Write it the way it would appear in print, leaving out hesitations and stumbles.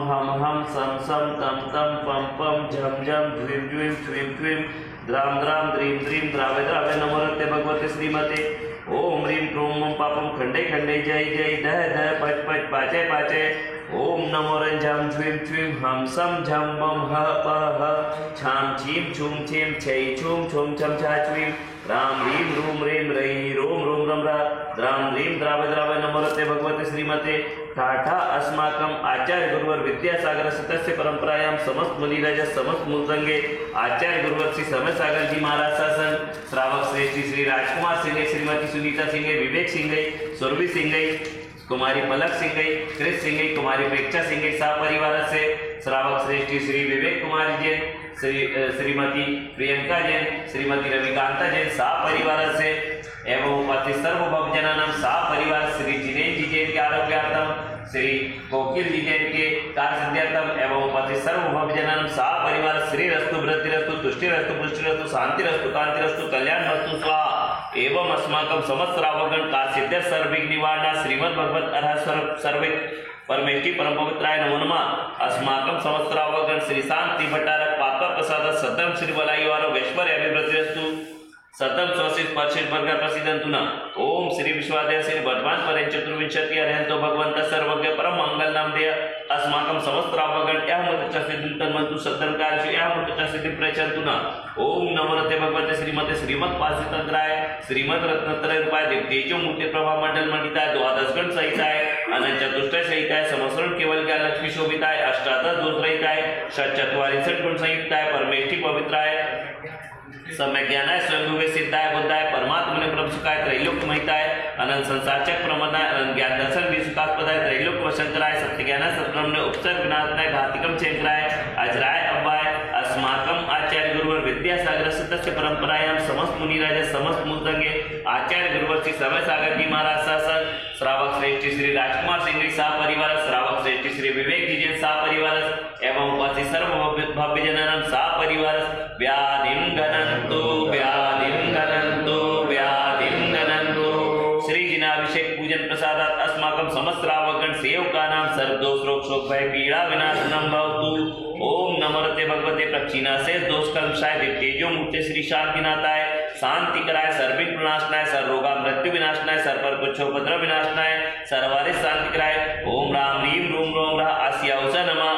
हम हम सम सम तम तम पम पम झम झम ज्वीम ज्वीम क्वीम क्वीम द्राम द्राम द्रीम द्रीम द्रावे द्रावे नमोरते भगवते श्रीमते ओम ह्रीं क्रों मं पापम खंडे खंडे जय जय दह दह पच पच पाचे पाचे ओम नमो रंझम ज्वीम ज्वीम हम सम झम बम ह प ह छाम छीम छूम छीम छै छूम छुम छम छा छ्वीम राम ह्रीं रूम ह्रीं रई रोम रोम रम रा द्राम ह्रीं द्रावे द्रावे नमोरते भगवते श्रीमते ठाठा अस्माकम आचार्य गुरुवर विद्यासागर सतस्य परंपरायाम समस्त मुनिराज समस्त मुलजंगे आचार्य गुरुवर श्री समय सागर जी महाराज शासन श्रावक श्रेष्ठी श्री राजकुमार सिंह श्रीमती सुनीता सिंह विवेक सिंह सुरभि सिंह कुमारी पलक सिंह क्रिस सिंह कुमारी प्रेक्षा सिंह सपरिवार से श्रावक श्रेष्ठी श्री विवेक कुमार जैन श्रीमती प्रियंका जैन श्रीमती रविकांता जैन सपरिवार से एवं उपस्थित सर्व भक्तजनानां सपरिवार श्री जिनेन्द्र जी जैन के आरोग्यार्थम श्री कोकिल जी जैन के कार्य सिद्ध्यर्थम एवं उपस्थित सर्व भक्तजनानां सपरिवार श्री रस्तु वृद्धिरस्तु तुष्टिरस्तु पुष्टिरस्तु शांतिरस्तु कांतिरस्तु कल्याणमस्तु स्वाहा एवं अस्माकं समस्त श्रावकगण कार्य सिद्ध सर्विघ्न निवारणा श्रीमद् भगवत अरहत सर्वे परमेष्टि परम पवित्राय नमो नमः अस्माकं समस्त श्रावकगण श्री शांति भट्टारक पात्र प्रसाद सतम श्री बलाई आरोग्य ऐश्वर्य अभिवृद्धिरस्तु सतम स्वसित पर्षित वर्ग प्रसिद्धंतु न ओम श्री विश्वादय श्री वर्तमान पर्यंत चतुर्विंशति अरहंतो भगवंत सर्वज्ञ परम मंगल नामधेय अस्माकं समस्त रावगण यह मत सिद्धिं मंतु सद्धर्मकार्य यह मत सिद्धि प्रचंतु न ओम नमोरते भगवते श्रीमते श्रीमद पासितंत्राय श्रीमद रत्नत्रय रूपाय देवतेजो मूर्ति प्रभा मंडल मंडिताय द्वादश गण सहिताय अनंत चतुष्टय सहिताय समस्रण केवल ज्ञान लक्ष्मी शोभिताय अष्टादश दोष रहिताय षट्चत्वारिंशत् गुण संयुक्ताय परमेष्टि पवित्राय सम्यक ज्ञानाय स्वयंभुवे सिद्धाय बुद्धाय परमात्मने प्रभुसुखाय त्रैलोक्य महिताय अनंत संसारचक प्रमदाय अनंत ज्ञान दर्शन विसुखास्पदाय त्रैलोक्य वशंकराय सत्य ज्ञानाय सत्रमने उपसर्ग विनाशनाय घातिकम चेंकराय अजराय अब्बाय अस्माकम आचार्य गुरुवर विद्यासागर सतस्य परंपरायाम समस्त मुनिराज समस्त मुलजंगे आचार्य गुरुवर श्री समय सागर जी महाराज शासन श्रावक श्रेष्ठी श्री राजकुमार सिंह सपरिवार श्रावक श्रेष्ठी श्री विवेक जी जैन सपरिवार एवं उपस्थित सर्व भव्यजनानां सपरिवार व्याधिं गणन्तु श्री जिनाभिषेक पूजन प्रसादात् अस्माकं समस्त श्रावकगण सेवकानां सर्वदोष रोग शोक भय पीड़ा विनाशनं भवतु ओम नमोरते भगवते प्रक्षिणा से दोष कलमशाय दिव्यतेजो मूर्ति श्री शांतिनाथाय शांति कराय सर्विक विनाशनाय सर्वरोगा मृत्यु विनाशनाय सर्वर कुच्छोपद्रव विनाशनाय सर्वारिश शांति कराय ओम राम ह्रीं रूम रोम रः आस्याउस नमः।